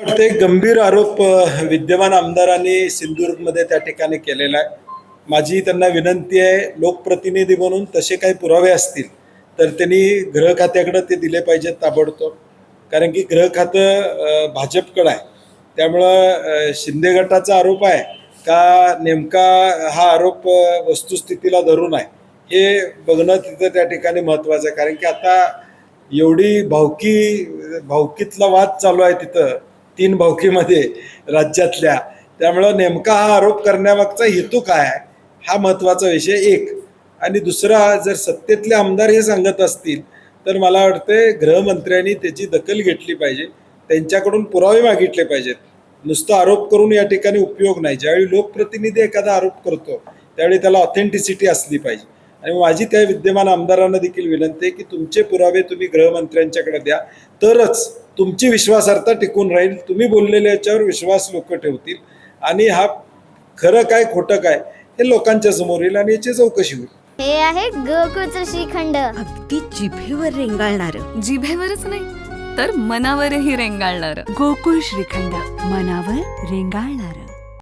ते गंभीर आरोप विद्यमान आमदारांनी सिंधुदुर्गमध्ये त्या ठिकाणी केलेला आहे. माझी त्यांना विनंती आहे, लोकप्रतिनिधी म्हणून तसे काही पुरावे असतील तर त्यांनी गृह खात्याकडे ते दिले पाहिजेत ताबडतोब. कारण की गृह खातं भाजपकडं आहे. त्यामुळं शिंदे गटाचा आरोप आहे का नेमका हा आरोप वस्तुस्थितीला धरून आहे हे बघणं तिथं त्या ठिकाणी महत्त्वाचं आहे. कारण की आता एवढी भावकीतला वाद चालू आहे तिथं, 3 भावकीमध्ये राज्यातल्या. त्यामुळं नेमका हा आरोप करण्यामागचा हेतू काय आहे हा महत्त्वाचा विषय एक. आणि दुसरा, जर सत्तेतले आमदार हे सांगत असतील तर मला वाटतं गृहमंत्र्यांनी त्याची दखल घेतली पाहिजे, त्यांच्याकडून पुरावे मागितले पाहिजेत. नुसतं आरोप करून या ठिकाणी उपयोग नाही. ज्यावेळी लोकप्रतिनिधी एखादा आरोप करतो त्यावेळी त्याला ऑथेंटिसिटी असली पाहिजे. आणि माझी त्या विद्यमान आमदारांना देखील विनंती आहे की तुमचे पुरावे तुम्ही गृहमंत्र्यांच्याकडे द्या, तरच तुमची विश्वासार्हता टिकून राहील. तुम्ही बोललेल्या याच्यावर विश्वास लोक ठेवतील आणि हा खरं काय खोटं काय हे लोकांच्या समोर येईल आणि याची चौकशी होईल. हे आहे गोकुळचं श्रीखंड, अगदी जिभेवर रेंगाळणार. जिभेवरच नाही तर मनावरही रेंगाळणार. गोकुळ श्रीखंड, मनावर रेंगाळणार.